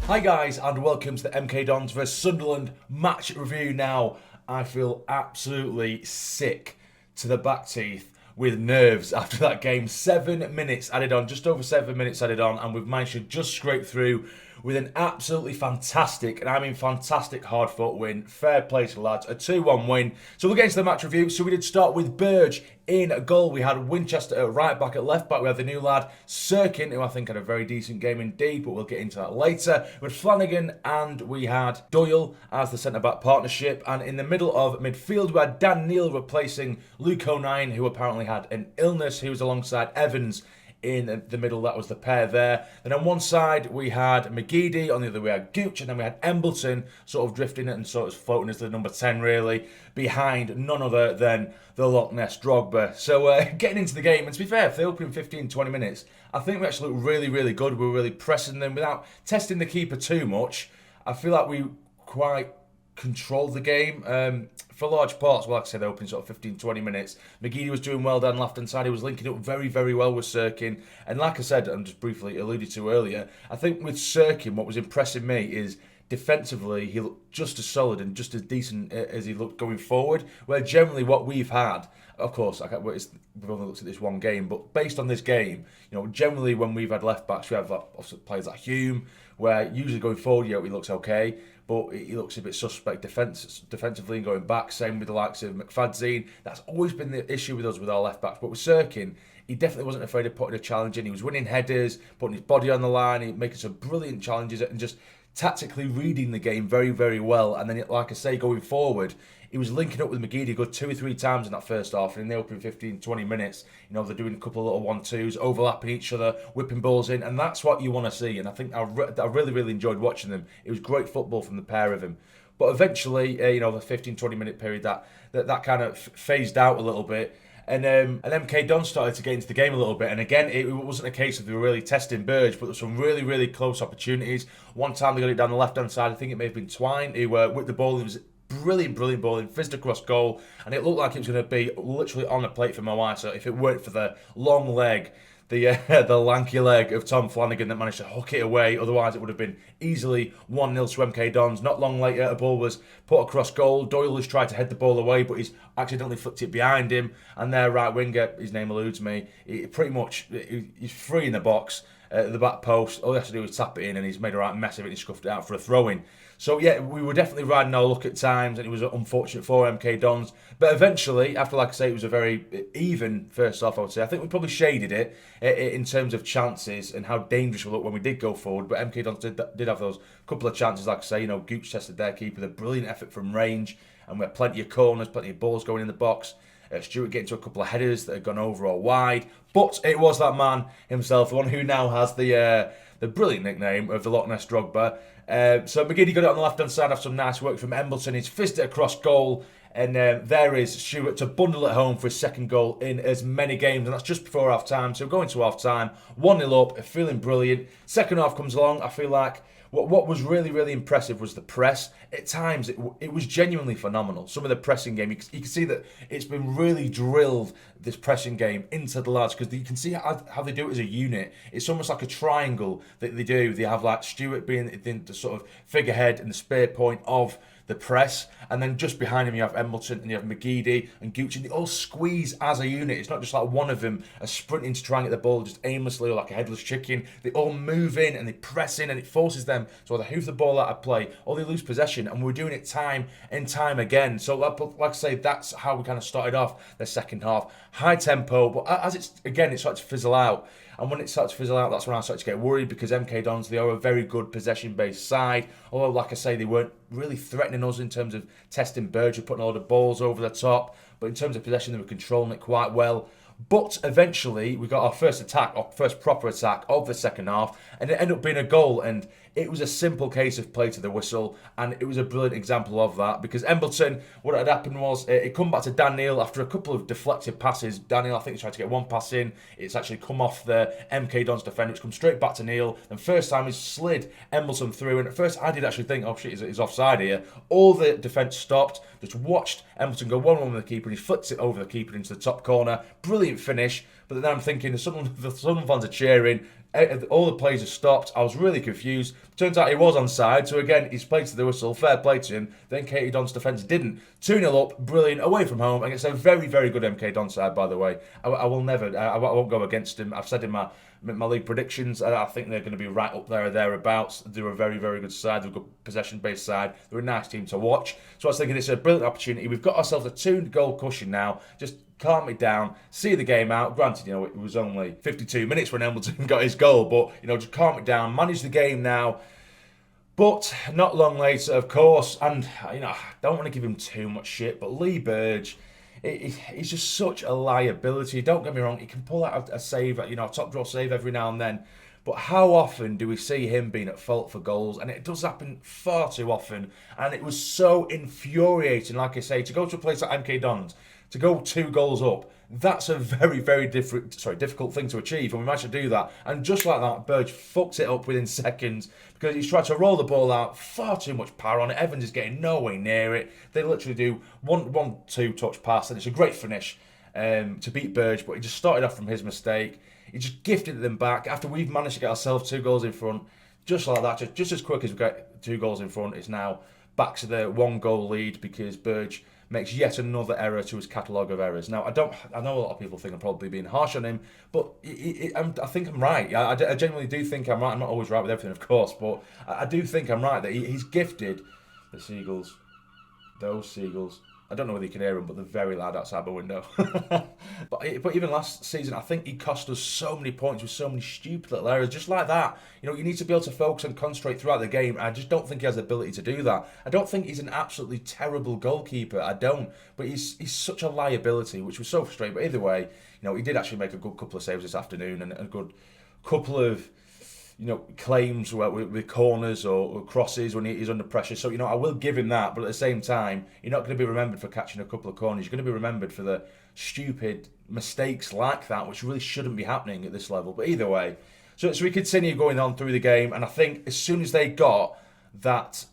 Hi guys and welcome to the MK Dons vs Sunderland match review. Now, I feel absolutely sick to the back teeth with nerves after that game. 7 minutes added on, just over 7 minutes added on, and we've managed to just scrape through with an absolutely fantastic, and I mean fantastic, hard-fought win. Fair play to the lads, a 2-1 win. So we'll get into the match review. So we did start with Burge in goal. We had Winchester at right back. At left back we had the new lad Sirkin, who I think had a very decent game indeed, but we'll get into that later. We had Flanagan and we had Doyle as the centre-back partnership, and in the middle of midfield we had Dhannoo replacing Luke O'Nien, who apparently had an illness. He was alongside Evans in the middle. That was the pair there. Then on one side we had McGeady, on the other we had Gooch, and then we had Embleton sort of drifting and sort of floating as the number 10 really, behind none other than the Loch Ness Drogba. So getting into the game, and to be fair, for the opening 15-20 minutes, I think we actually looked really, really good. We were really pressing them without testing the keeper too much. I feel like we quite controlled the game for large parts. Well, like I said, the opening sort of 15-20 minutes, McGeady was doing well down left hand side. He was linking up very, very well with Sirkin, and like I said, and just briefly alluded to earlier, I think with Sirkin, what was impressing me is defensively he looked just as solid and just as decent as he looked going forward, where generally what we've had, of course, we've only looked at this one game, but based on this game, you know, generally when we've had left backs, we have players like Hume, where usually going forward, he looks okay, but he looks a bit suspect defensively and going back. Same with the likes of McFadzean. That's always been the issue with us with our left backs. But with Sirkin, he definitely wasn't afraid of putting a challenge in. He was winning headers, putting his body on the line, he making some brilliant challenges and just tactically reading the game very, very well. And then, like I say, going forward, he was linking up with McGeady a good 2 or 3 times in that first half. And in the opening 15-20 minutes, you know, they're doing a couple of little 1-2s, overlapping each other, whipping balls in. And that's what you want to see. And I think I really, really enjoyed watching them. It was great football from the pair of them. But eventually, the 15-20 minute period, that kind of phased out a little bit. And MK Don started to get into the game a little bit. And again, it wasn't a case of they were really testing Burge, but there were some really, really close opportunities. One time they got it down the left-hand side. I think it may have been Twine who whipped the ball. It was brilliant ball in, fizzed across goal. And it looked like it was going to be literally on the plate for my wife. So if it weren't for the long leg, the lanky leg of Tom Flanagan that managed to hook it away. Otherwise, it would have been easily 1-0 to MK Dons. Not long later, a ball was put across goal. Doyle has tried to head the ball away, but he's accidentally flicked it behind him. And their right winger, his name eludes me, he's free in the box at the back post. All he has to do is tap it in, and he's made a right mess of it. He scuffed it out for a throw-in. So yeah, we were definitely riding our luck at times, and it was unfortunate for MK Dons. But eventually, after, like I say, it was a very even first half, I would say. I think we probably shaded it in terms of chances and how dangerous we looked when we did go forward. But MK Dons did have those couple of chances, like I say. Gooch tested their keeper, the brilliant effort from range, and we had plenty of corners, plenty of balls going in the box. Stuart getting to a couple of headers that had gone over or wide. But it was that man himself, the one who now has the brilliant nickname of the Loch Ness Drogba. So McGeady got it on the left-hand side after some nice work from Embleton. He's fizzed it across goal. And there is Stuart to bundle it home for his second goal in as many games. And that's just before half-time. So going to half-time, 1-0 up, feeling brilliant. Second half comes along. I feel like what was really, really impressive was the press. At times, it was genuinely phenomenal. Some of the pressing game, you can see that it's been really drilled, this pressing game, into the lads, because you can see how they do it as a unit. It's almost like a triangle that they do. They have like Stuart being the sort of figurehead and the spear point of the press, and then just behind him you have Embleton and you have McGeady and Gooch, and they all squeeze as a unit. It's not just like one of them are sprinting to try and get the ball just aimlessly or like a headless chicken. They all move in and they press in, and it forces them to either hoof the ball out of play or they lose possession, and we're doing it time and time again. So like I say, that's how we kind of started off the second half. High tempo, but as it started to fizzle out. And when it starts to fizzle out, that's when I start to get worried, because MK Dons, they are a very good possession-based side. Although, like I say, they weren't really threatening us in terms of testing Burge, putting a lot of balls over the top. But in terms of possession, they were controlling it quite well. But eventually, we got our first proper attack of the second half, and it ended up being a goal. And it was a simple case of play to the whistle, and it was a brilliant example of that, because Embleton, what had happened was it come back to Dhannoo after a couple of deflected passes. Dhannoo, I think, tried to get one pass in. It's actually come off the MK Dons defender. It's come straight back to Neil. And first time, he slid Embleton through. And at first, I did actually think, oh shit, he's offside here. All the defence stopped, just watched Embleton go 1-1 with the keeper, and he flicks it over the keeper into the top corner. Brilliant finish. But then I'm thinking, the Sunderland fans are cheering. All the players are stopped. I was really confused. Turns out he was onside. So again, he's played to the whistle. Fair play to him. Then MK Dons defence didn't. 2-0 up. Brilliant. Away from home. Against a very, very good MK Dons side, by the way. I will never. I won't go against him. I've said in my league predictions, I think they're going to be right up there or thereabouts. They're a very, very good side. They're a good possession-based side. They're a nice team to watch. So I was thinking it's a brilliant opportunity. We've got ourselves a 2-goal cushion now. Just calm it down, see the game out. Granted, it was only 52 minutes when Embleton got his goal, but, just calm it down, manage the game now. But not long later, of course, and, I don't want to give him too much shit, but Lee Burge, he's just such a liability. Don't get me wrong, he can pull out a save, a top draw save every now and then. But how often do we see him being at fault for goals? And it does happen far too often. And it was so infuriating, like I say, to go to a place like MK Dons, to go 2 goals up, that's a very, very difficult thing to achieve, and we managed to do that. And just like that, Burge fucks it up within seconds because he's tried to roll the ball out, far too much power on it. Evans is getting nowhere near it. They literally do one 2-touch pass, and it's a great finish to beat Burge, but he just started off from his mistake. He just gifted them back after we've managed to get ourselves 2 goals in front. Just like that, just as quick as we get 2 goals in front, it's now back to the 1-goal lead because Burge makes yet another error to his catalogue of errors. Now, I know a lot of people think I'm probably being harsh on him, but I think I'm right. I genuinely do think I'm right. I'm not always right with everything, of course, but I do think I'm right that he's gifted the seagulls, those seagulls. I don't know whether you can hear them, but they're very loud outside my window. but even last season, I think he cost us so many points with so many stupid little errors, just like that. You need to be able to focus and concentrate throughout the game. I just don't think he has the ability to do that. I don't think he's an absolutely terrible goalkeeper. I don't. But he's such a liability, which was so frustrating. But either way, he did actually make a good couple of saves this afternoon and a good couple of claims with corners or crosses when he's under pressure. So, I will give him that. But at the same time, you're not going to be remembered for catching a couple of corners. You're going to be remembered for the stupid mistakes like that, which really shouldn't be happening at this level. But either way, so we continue going on through the game. And I think as soon as they got that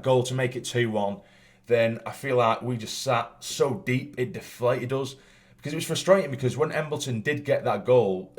goal to make it 2-1, then I feel like we just sat so deep, it deflated us. Because it was frustrating because when Embleton did get that goal,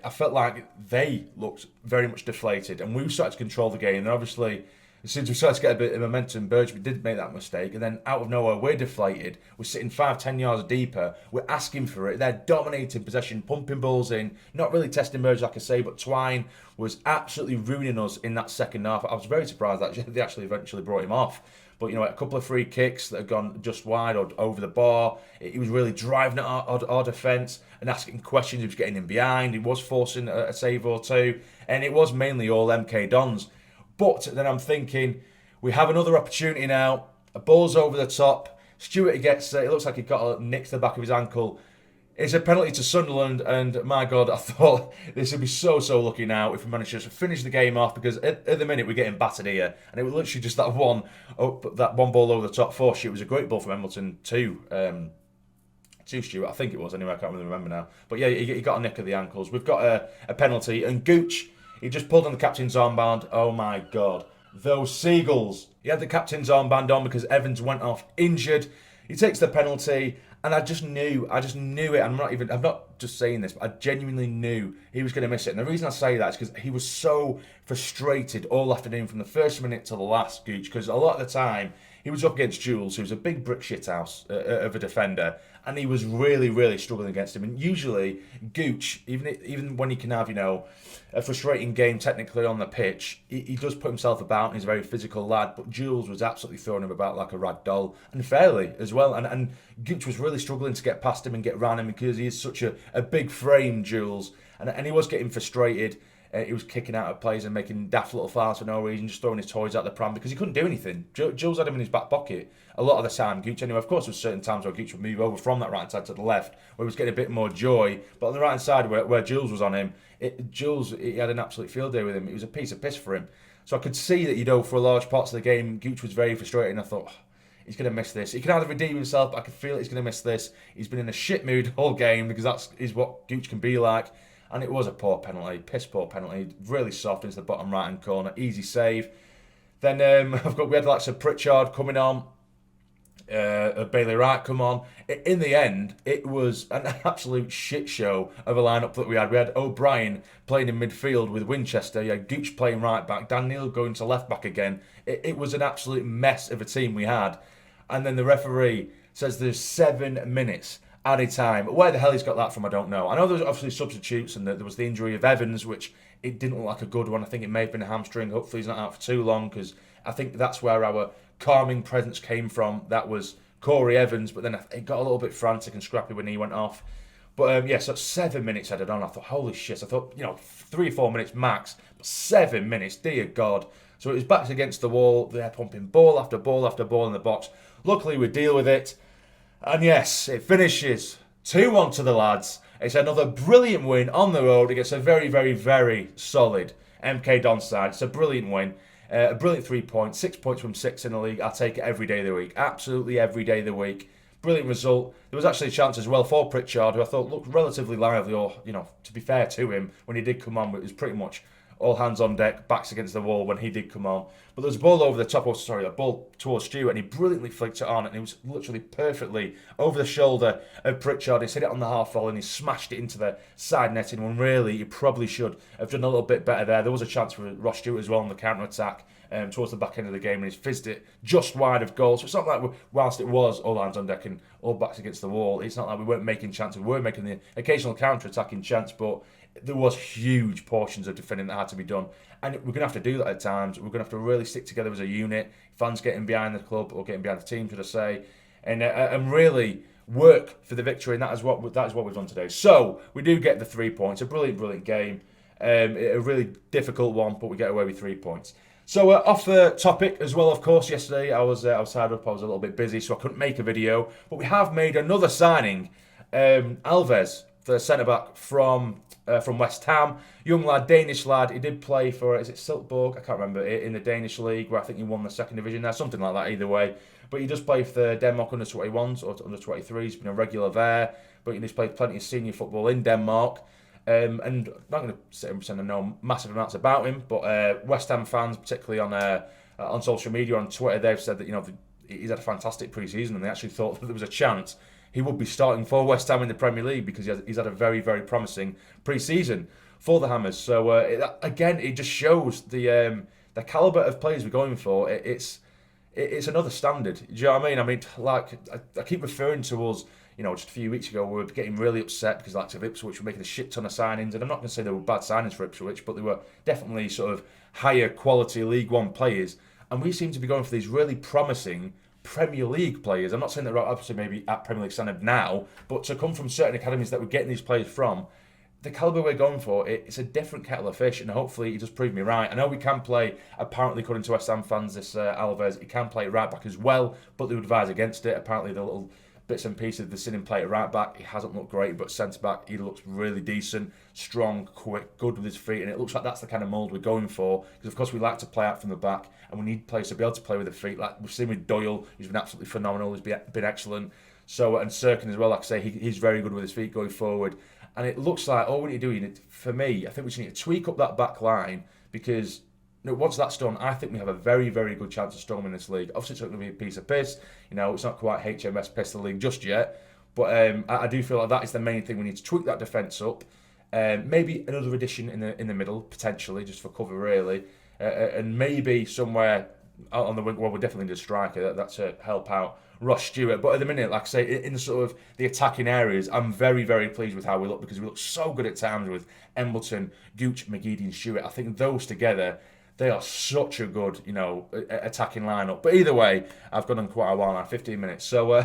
I felt like they looked very much deflated and we started to control the game. And obviously, as soon as we started to get a bit of momentum, Burge did make that mistake. And then out of nowhere, we're deflated. We're sitting 5-10 yards deeper. We're asking for it. They're dominating possession, pumping balls in, not really testing Burge, like I say, but Twine was absolutely ruining us in that second half. I was very surprised that they actually eventually brought him off. But, a couple of free kicks that had gone just wide or over the bar. He was really driving at our defence and asking questions. He was getting in behind. He was forcing a save or two. And it was mainly all MK Dons. But then I'm thinking, we have another opportunity now. A ball's over the top. Stewart gets it. It looks like he got a nick to the back of his ankle. It's a penalty to Sunderland, and my God, I thought this would be so lucky now if we managed to finish the game off, because at the minute we're getting battered here, and it was literally just that one ball over the top for Stewart. It was a great ball from Embleton to Stewart, I think it was anyway, I can't really remember now. But yeah, he got a nick of the ankles. We've got a penalty, and Gooch, he just pulled on the captain's armband. Oh my God, those seagulls. He had the captain's armband on because Evans went off injured. He takes the penalty. And I just knew it. I'm not just saying this, but I genuinely knew he was going to miss it. And the reason I say that is because he was so frustrated all afternoon from the first minute to the last, Gooch, because a lot of the time he was up against Jules, who's a big brick shithouse of a defender, and he was really, really struggling against him. And usually, Gooch, even when he can have, a frustrating game technically on the pitch, he does put himself about, and he's a very physical lad, but Jules was absolutely throwing him about like a rag doll, and fairly as well. And Gooch was really struggling to get past him and get around him because he is such a big frame, Jules, and he was getting frustrated. He was kicking out at players and making daft little fouls for no reason, just throwing his toys out the pram because he couldn't do anything. Jules had him in his back pocket a lot of the time, Gooch. Anyway, of course, there were certain times where Gooch would move over from that right side to the left, where he was getting a bit more joy. But on the right side, where Jules was on him, he had an absolute field day with him. It was a piece of piss for him. So I could see that, for large parts of the game, Gooch was very frustrated, and I thought, he's going to miss this. He can either redeem himself, but I could feel he's going to miss this. He's been in a shit mood the whole game because that is what Gooch can be like. And it was a poor penalty, piss poor penalty, really soft into the bottom right hand corner, easy save. Then we had like some Pritchard coming on. Bailey Wright come on. In the end, it was an absolute shit show of a lineup that we had. We had O'Brien playing in midfield with Winchester. You had Gooch playing right back. Dan Neil going to left back again. It was an absolute mess of a team we had. And then the referee says there's 7 minutes added time. Where the hell he's got that from, I don't know. I know there was obviously substitutes and there was the injury of Evans, which it didn't look like a good one. I think it may have been a hamstring. Hopefully he's not out for too long, because I think that's where our calming presence came from. That was Corey Evans, but then it got a little bit frantic and scrappy when he went off. But so 7 minutes added on. I thought, holy shit. I thought, 3 or 4 minutes max, but 7 minutes, dear God. So it was backs against the wall. They're pumping ball after ball after ball in the box. Luckily, we deal with it. And yes, it finishes 2-1 to the lads. It's another brilliant win on the road against a very, very, very solid MK Dons side. It's a brilliant win. A brilliant 3 points. 6 points from 6 in the league. I'll take it every day of the week. Absolutely every day of the week. Brilliant result. There was actually a chance as well for Pritchard, who I thought looked relatively lively, or, to be fair to him, when he did come on, it was pretty much all hands on deck, backs against the wall when he did come on. But there was a ball over the top, a ball towards Stewart, and he brilliantly flicked it on, and it was literally perfectly over the shoulder of Pritchard. He's hit it on the half volley, and he smashed it into the side netting, when really he probably should have done a little bit better there. There was a chance for Ross Stewart as well on the counter-attack towards the back end of the game, and he's fizzed it just wide of goal. So it's not like, whilst it was all hands on deck and all backs against the wall, it's not like we weren't making chances. We were making the occasional counter-attacking chance, but there was huge portions of defending that had to be done. And we're going to have to do that at times. We're going to have to really stick together as a unit. Fans getting behind the club, or getting behind the team, should I say. And really work for the victory. And that is what we've done today. So we do get the 3 points. A brilliant, brilliant game. A really difficult one, but we get away with 3 points. So off the topic as well, of course, yesterday I was tied up. I was a little bit busy, so I couldn't make a video. But we have made another signing. Alves, the centre-back from West Ham. Young lad, Danish lad. He did play for, is it Silkeborg? I can't remember. In the Danish league, where I think he won the second division there. Something like that, either way. But he does play for the Denmark under-21s or under-23s. He's been a regular there. But he's played plenty of senior football in Denmark. And I'm not going to sit and pretend I know massive amounts about him. But West Ham fans, particularly on social media, on Twitter, they've said that he's had a fantastic pre-season, and they actually thought that there was a chance he would be starting for West Ham in the Premier League, because he's had a very, very promising pre-season for the Hammers. So again, it just shows the calibre of players we're going for. It's another standard. Do you know what I mean? I mean, like I keep referring to us. Just a few weeks ago, we were getting really upset because the likes of Ipswich were making a shit ton of signings, and I'm not going to say they were bad signings for Ipswich, but they were definitely sort of higher quality League One players, and we seem to be going for these really promising Premier League players. I'm not saying that we're obviously maybe at Premier League standard now, but to come from certain academies that we're getting these players from, the calibre we're going for, it's a different kettle of fish, and hopefully he does prove me right. I know we can play, apparently according to West Ham fans, this Alves, he can play right back as well, but they would advise against it. Apparently the little bits and pieces of the sitting play at right back, he hasn't looked great, but centre back, he looks really decent, strong, quick, good with his feet, and it looks like that's the kind of mould we're going for, because of course we like to play out from the back, and we need players to be able to play with their feet. Like we've seen with Doyle, who's been absolutely phenomenal, he's been excellent. So, and Sirkin as well, like I say, he's very good with his feet going forward, and it looks like all we need to do, for me, I think we just need to tweak up that back line, because once that's done, I think we have a very, very good chance of storming this league. Obviously, it's not going to be a piece of piss. It's not quite HMS piss the league just yet. But I do feel like that is the main thing. We need to tweak that defence up. Maybe another addition in the middle, potentially, just for cover, really. And maybe somewhere out on the wing, well, we definitely need a striker. That's to help out Ross Stewart. But at the minute, like I say, in the sort of the attacking areas, I'm very, very pleased with how we look, because we look so good at times with Embleton, Gooch, McGeady and Stewart. I think those together, they are such a good, attacking lineup. But either way, I've gone on quite a while now, 15 minutes. So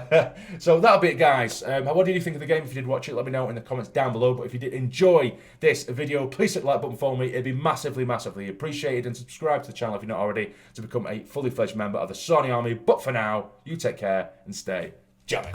so that'll be it, guys. What did you think of the game? If you did watch it, let me know in the comments down below. But if you did enjoy this video, please hit the like button for me. It'd be massively, massively appreciated. And subscribe to the channel if you're not already, to become a fully fledged member of the Sarny Army. But for now, you take care and stay jamming.